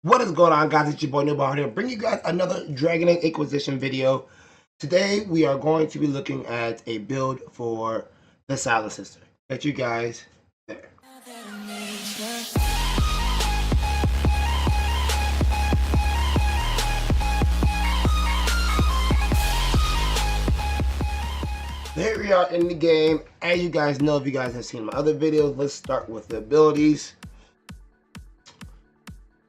What is going on, guys? It's your boy N00bin Hard here, bring you guys another Dragon Age Inquisition video. Today we are going to be looking at a build for the Silent Sister. Get you guys there. Here we are in the game. As you guys know, if you guys have seen my other videos, let's start with the abilities.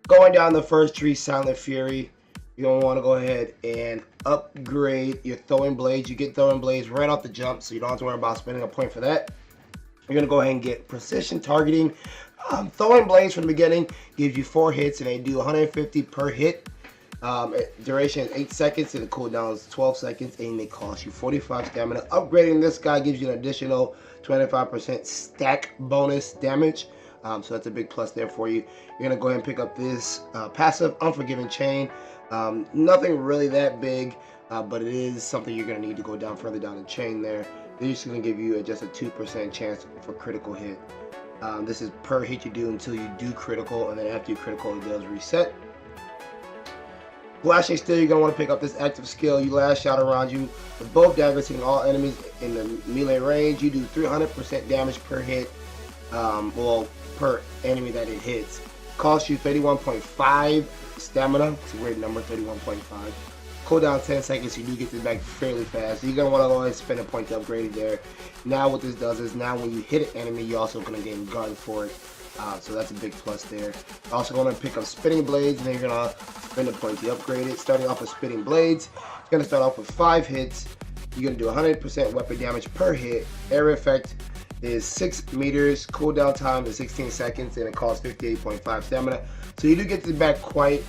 Going down the first tree, Silent Fury, you're going to want to go ahead and upgrade your throwing blades. You get throwing blades right off the jump, so you don't have to worry about spending a point for that. You're going to go ahead and get precision targeting. Throwing blades from the beginning gives you 4 hits, and they do 150 per hit. Duration is 8 seconds, and the cooldown is 12 seconds, and they cost you 45 stamina. Upgrading this guy gives you an additional 25% stack bonus damage. So that's a big plus there for you. You're going to go ahead and pick up this passive Unforgiving Chain. Nothing really that big, but it is something you're going to need to go down further down the chain there. This is going to give you just a 2% chance for critical hit. This is per hit you do until you do critical, and then after you critical, it does reset. Flashing Steel, you're going to want to pick up this active skill. You lash out around you with both daggers hitting all enemies in the melee range. You do 300% damage per hit. Well, per enemy that it hits. Costs you 31.5 stamina. It's a weird number, 31.5. Cooldown 10 seconds, you do get this back fairly fast. So you're going to want to go ahead and spend a point to upgrade it there. Now what this does is now when you hit an enemy, you're also going to gain gun for it. So that's a big plus there. You're also going to pick up Spinning Blades, and then you're going to spend a point to upgrade it. Starting off with Spinning Blades, you're going to start off with 5 hits. You're going to do 100% weapon damage per hit. Area effect is 6 meters, cooldown time is 16 seconds, and it costs 58.5 stamina. So you do get this back quite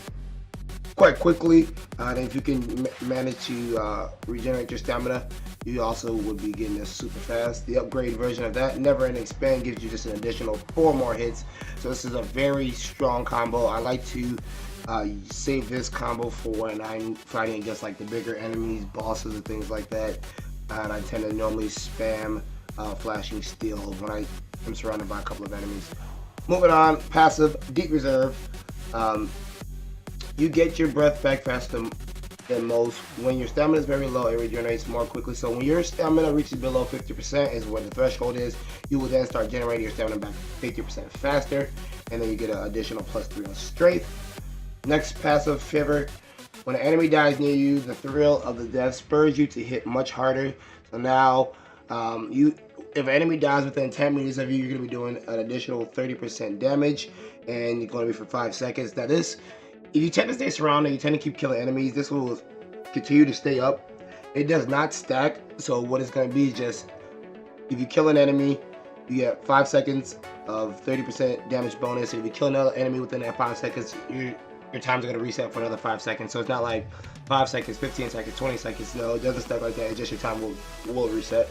quickly, and if you can manage to regenerate your stamina, you also would be getting this super fast. The upgrade version of that, Never Ending Spin, gives you just an additional 4 more hits. So this is a very strong combo. I like to save this combo for when I'm fighting against like the bigger enemies, bosses, and things like that. And I tend to normally spam Flashing Steel when I am surrounded by a couple of enemies. Moving on, passive Deep Reserve. You get your breath back faster than most. When your stamina is very low, it regenerates more quickly. So when your stamina reaches below 50% is where the threshold is, you will then start generating your stamina back 50% faster, and then you get an additional +3 on strength. Next passive, Shiver. When an enemy dies near you, the thrill of the death spurs you to hit much harder. So now if an enemy dies within 10 meters of you, you're going to be doing an additional 30% damage, and you're going to be for 5 seconds. Now this, if you tend to stay surrounded, you tend to keep killing enemies, this will continue to stay up. It does not stack, so what it's going to be is just, if you kill an enemy, you get 5 seconds of 30% damage bonus, and if you kill another enemy within that 5 seconds, your time's going to reset for another 5 seconds. So it's not like 5 seconds, 15 seconds, 20 seconds. No, it doesn't stack like that. It's just your time will reset.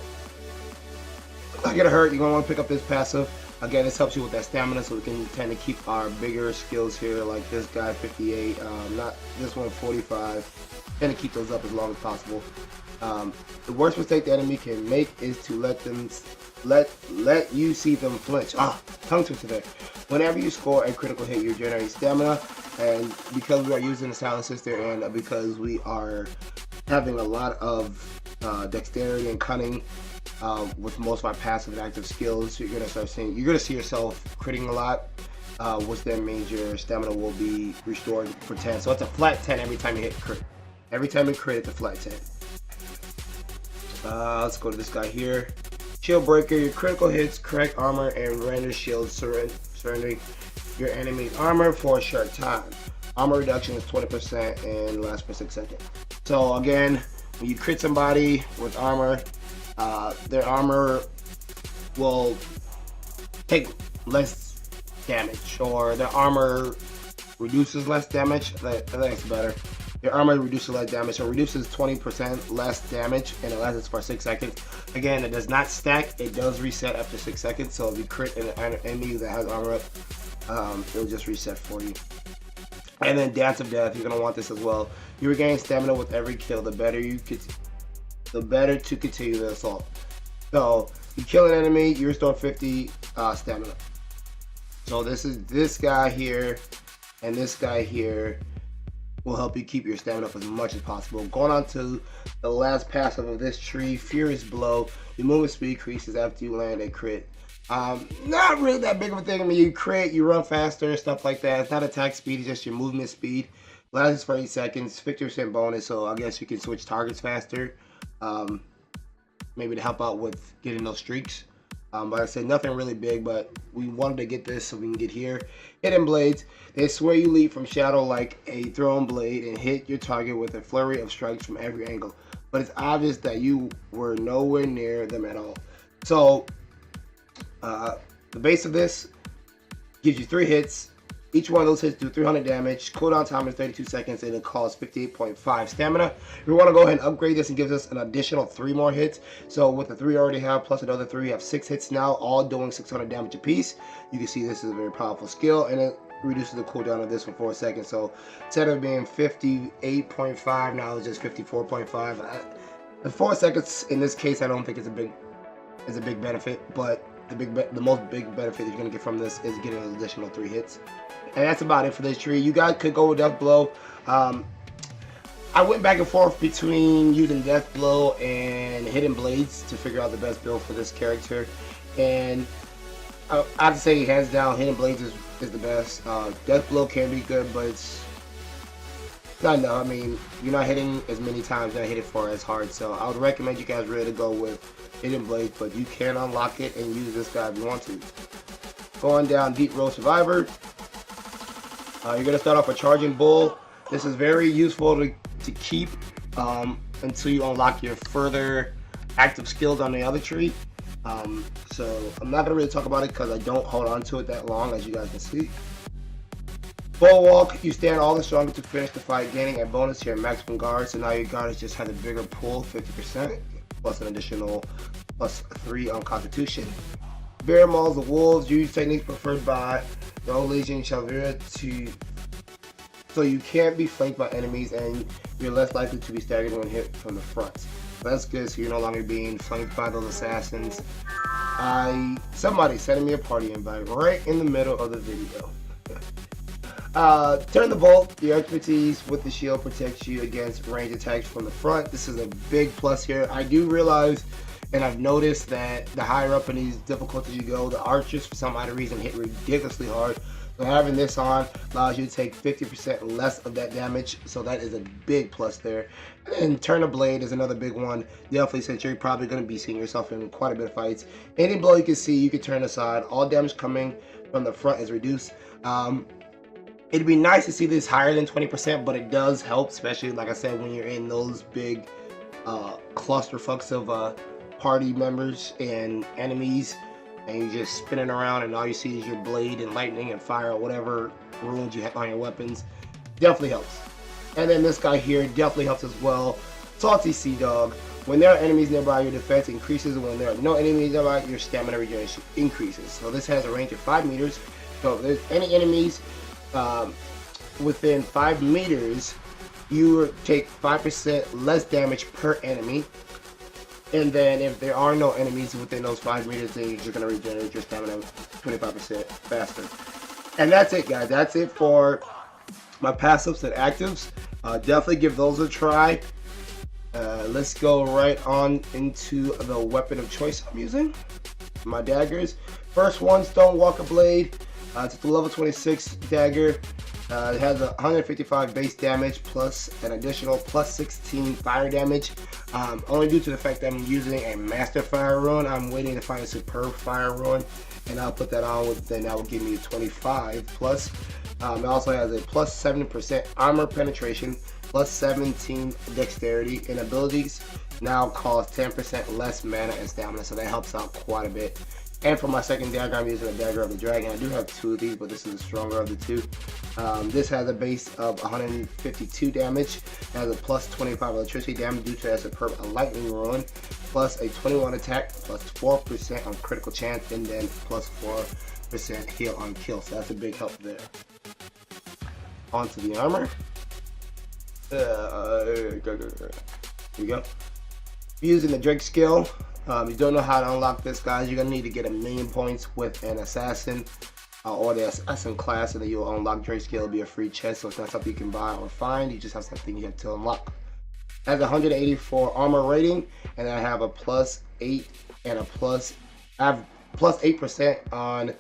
If I get hurt, you're going to want to pick up this passive. Again, this helps you with that stamina, so we can tend to keep our bigger skills here, like this guy 58, not this one 45. Tend to keep those up as long as possible. The worst mistake the enemy can make is to let you see them flinch. Tongue twister there. Whenever you score a critical hit, you generate stamina, and because we are using the Silent Sister, and because we are having a lot of dexterity and cunning with most of our passive and active skills, you're gonna see yourself critting a lot, which then means your stamina will be restored for 10. So it's a flat 10 every time you hit crit. Every time you crit, it's a flat 10. Let's go to this guy here. Shield Breaker. Your critical hits crack armor and render shields, surrendering your enemy's armor for a short time. Armor reduction is 20% and lasts for 6 seconds. So again, when you crit somebody with armor, their armor will take less damage, or their armor reduces less damage. I think it's better. Your armor reduces less damage, so reduces 20% less damage, and it lasts for 6 seconds. Again, it does not stack. It does reset after 6 seconds. So if you crit an enemy that has armor up, it'll just reset for you. And then Dance of Death, you're gonna want this as well. You regain stamina with every kill. The better to continue the assault. So you kill an enemy, you restore 50 stamina. So this is this guy here. And this guy here will help you keep your stamina up as much as possible. Going on to the last passive of this tree, Furious Blow. Your movement speed increases after you land a crit. Not really that big of a thing. I mean, you crit, you run faster, stuff like that. It's not attack speed, it's just your movement speed. Lasts for 8 seconds, 50% bonus, so I guess you can switch targets faster. Maybe to help out with getting those streaks. But I said nothing really big, but we wanted to get this so we can get here. Hidden Blades. They swear you leap from shadow like a thrown blade and hit your target with a flurry of strikes from every angle. But it's obvious that you were nowhere near them at all. So, the base of this gives you 3 hits. Each one of those hits do 300 damage. Cooldown time is 32 seconds and it costs 58.5 stamina. We want to go ahead and upgrade this and gives us an additional 3 more hits. So with the 3 I already have plus another 3, we have 6 hits now, all doing 600 damage apiece. You can see this is a very powerful skill, and it reduces the cooldown of this for 4 seconds. So instead of being 58.5, now it's just 54.5. The 4 seconds in this case, I don't think it's a big benefit, but the most big benefit you're going to get from this is getting an additional 3 hits. And that's about it for this tree. You guys could go with Death Blow. I went back and forth between using Death Blow and Hidden Blades to figure out the best build for this character. And I have to say, hands down, Hidden Blades is the best. Death Blow can be good, but it's not enough. I mean, you're not hitting as many times, you're not hitting for as hard. So I would recommend you guys really to go with Hidden Blades, but you can unlock it and use this guy if you want to. Going down Deep Road Survivor. You're going to start off with Charging Bull. This is very useful to keep until you unlock your further active skills on the other tree. So I'm not going to really talk about it because I don't hold on to it that long, as you guys can see. Bulwark, you stand all the stronger to finish the fight, gaining a bonus to your maximum guard. So now your guard just has a bigger pull, 50%, plus an additional plus 3 on Constitution. Bear Mauls the Wolves, use techniques preferred by the old Legion Chavira so you can't be flanked by enemies and you're less likely to be staggered when hit from the front. So that's good, so you're no longer being flanked by those assassins. Somebody sent me a party invite right in the middle of the video. Turn the Bolt. Your expertise with the shield protects you against range attacks from the front. This is a big plus here. I do realize, and I've noticed that the higher up in these difficulties you go, the archers for some odd reason hit ridiculously hard. So having this on allows you to take 50% less of that damage, so that is a big plus there. And Turn the Blade is another big one, definitely, since you're probably going to be seeing yourself in quite a bit of fights. Any blow you can see, you can turn aside. All damage coming from the front is reduced. It'd be nice to see this higher than 20%, but it does help, especially, like I said, when you're in those big clusterfucks of party members and enemies, and you're just spinning around and all you see is your blade and lightning and fire or whatever runes you have on your weapons. Definitely helps. And then this guy here definitely helps as well. Salty Sea Dog. When there are enemies nearby, your defense increases, and when there are no enemies nearby, your stamina regeneration increases. So this has a range of 5 meters. So if there's any enemies within 5 meters, you take 5% less damage per enemy. And then if there are no enemies within those 5 meters, then you're just going to regenerate your stamina 25% faster. And that's it, guys. That's it for my passives and actives. Definitely give those a try. Let's go right on into the weapon of choice I'm using. My daggers. First one, Stonewalker Blade. It's a level 26 dagger. It has 155 base damage plus an additional plus 16 fire damage. Only due to the fact that I'm using a master fire rune, I'm waiting to find a superb fire rune, and I'll put that on with, then that will give me 25 plus. It also has a plus 7% armor penetration, plus 17 dexterity, and abilities now cost 10% less mana and stamina, so that helps out quite a bit. And for my second dagger, I'm using a Dagger of the Dragon. I do have 2 of these, but this is the stronger of the 2. This has a base of 152 damage. It has a plus 25 electricity damage due to a superb lightning rune, plus a 21 attack, plus 4% on critical chance, and then plus 4% heal on kill. So that's a big help there. Onto the armor. Here we go. Using the Drake skill. You don't know how to unlock this, guys. You're gonna need to get 1,000,000 points with an assassin. or the assassin class, and then you'll unlock Drake skill. It'll be a free chest, so it's not something you can buy or find. You just have something you have to unlock. I have 184 armor rating, and I have a +8 and a I have +8% on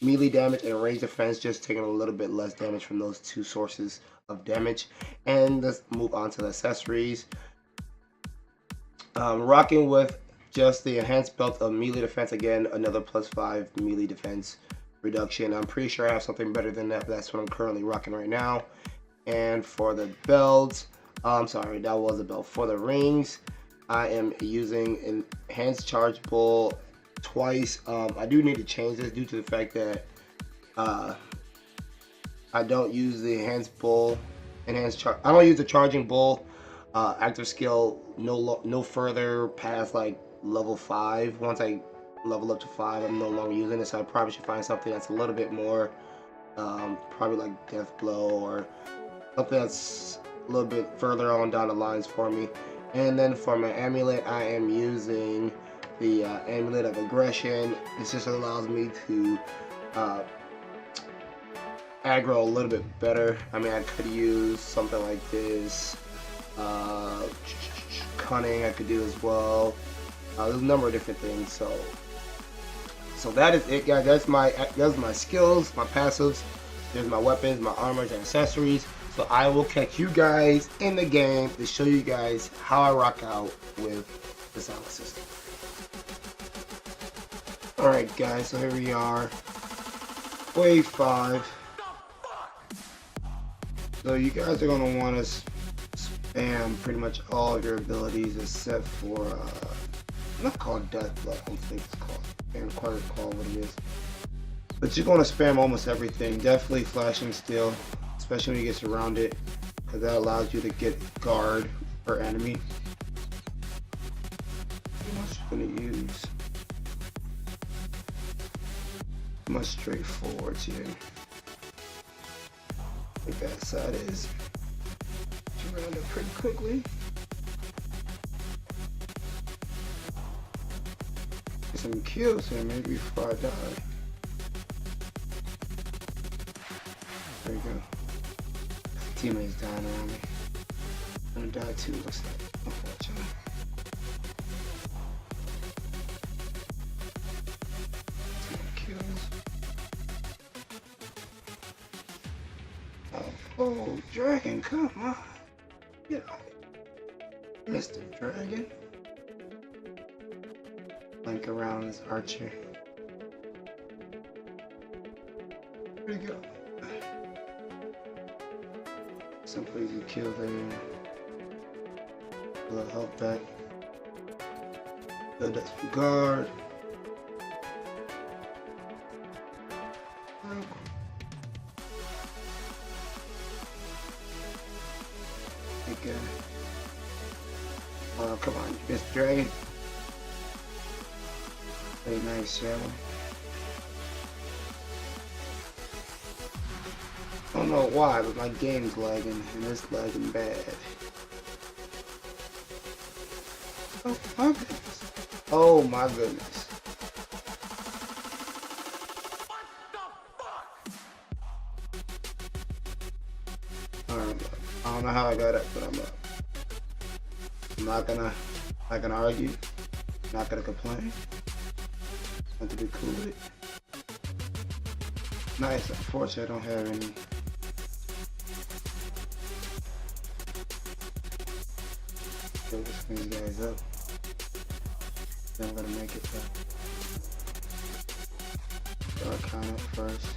melee damage and range defense, just taking a little bit less damage from those two sources of damage. And let's move on to the accessories. Rocking with just the enhanced belt of melee defense, again another +5 melee defense reduction. I'm pretty sure I have something better than that, but that's what I'm currently rocking right now. And for the belts, I'm sorry, that was a belt. For the rings, I am using enhanced charge bull twice. I do need to change this due to the fact that I don't use the enhanced bull, I don't use the charging bull active skill no further past like level 5. Once I level up to 5, I'm no longer using it, so I probably should find something that's a little bit more probably like death blow or something that's a little bit further on down the lines for me. And then for my amulet, I am using the amulet of aggression. This just allows me to aggro a little bit better. I mean, I could use something like this. Cunning I could do as well. There's a number of different things. So that is it, guys. That's my skills, my passives. There's my weapons, my armors, and accessories. So I will catch you guys in the game to show you guys how I rock out with the Silent Sister. Alright guys, so here we are. Wave 5. So you guys are going to want to spam pretty much all of your abilities except for, not called Death Blood, I don't think it's called. I can't quite recall what it is. But you're going to spam almost everything. Definitely Flashing Steel, especially when you get surrounded, because that allows you to get guard per enemy. I'm just going to use much straightforward here. I think that side is around it pretty quickly. Get some kills here maybe before I die. There you go. Teammates dying around me. I'm gonna die too, looks like, unfortunately. Kills. Oh, Dragon, come on. Get on it. Mr. Dragon. Link around this archer. There you go. Some easy kill there. A little health back. Build up some guard. Okay. Oh, come on, Mr. Dragon. Very nice, shall we? I don't know why, but my game's lagging, and it's lagging bad. Oh my goodness. Oh my goodness. What the fuck? Alright, I don't know how I got up, but I'm up. I'm not gonna argue. Not gonna complain. I'm gonna be cool with it. Nice, unfortunately I don't have any. So just bring you guys up. Then I'm gonna make it though. So I'll count up first.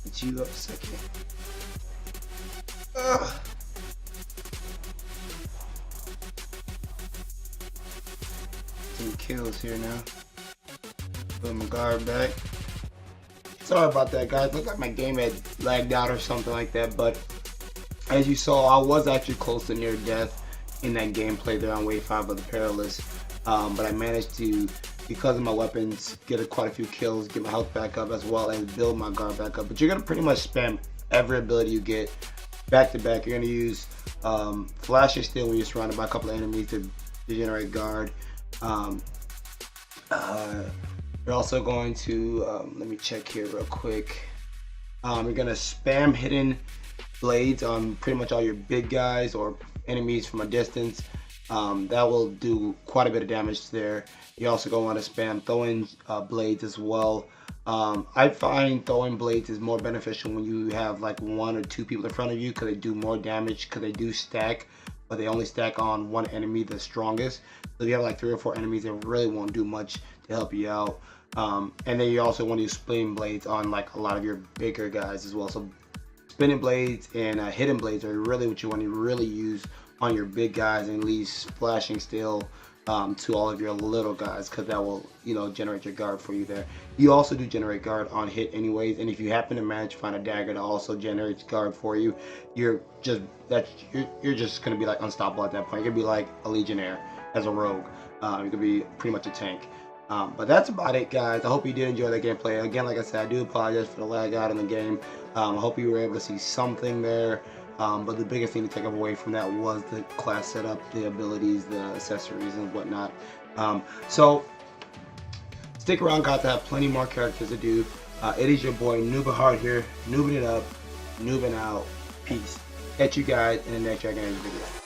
Put you up second. Ugh. Some kills here now. Put my guard back. Sorry about that, guys. Looked like my game had lagged out or something like that, but as you saw, I was actually close to near death in that gameplay there on wave 5 of the Perilous. But I managed to, because of my weapons, get quite a few kills, get my health back up, as well as build my guard back up. But you're gonna pretty much spam every ability you get back to back. You're gonna use Flashing Steel when you're surrounded by a couple of enemies to generate guard. You're also going to, let me check here real quick. You're going to spam hidden blades on pretty much all your big guys or enemies from a distance. That will do quite a bit of damage there. You also going to want to spam throwing blades as well. I find throwing blades is more beneficial when you have like 1 or 2 people in front of you, because they do more damage, because they do stack, but they only stack on one enemy, the strongest. So if you have like 3 or 4 enemies, it really won't do much to help you out. And then you also want to use spinning blades on like a lot of your bigger guys as well. So spinning blades and hidden blades are really what you want to really use on your big guys, and leave splashing still to all of your little guys, because that will, you know, generate your guard for you there. You also do generate guard on hit anyways, and if you happen to manage to find a dagger that also generates guard for you, you're just gonna be like unstoppable at that point. You're gonna be like a legionnaire as a rogue. You're gonna be pretty much a tank. But that's about it, guys. I hope you did enjoy the gameplay. Again, like I said, I do apologize for the lag out in the game. I hope you were able to see something there. But the biggest thing to take away from that was the class setup, the abilities, the accessories, and whatnot. So stick around, guys. I have plenty more characters to do. It is your boy N00bin Hard here, noobing it up, noobing out. Peace. Catch you guys in the next Dragon Age video.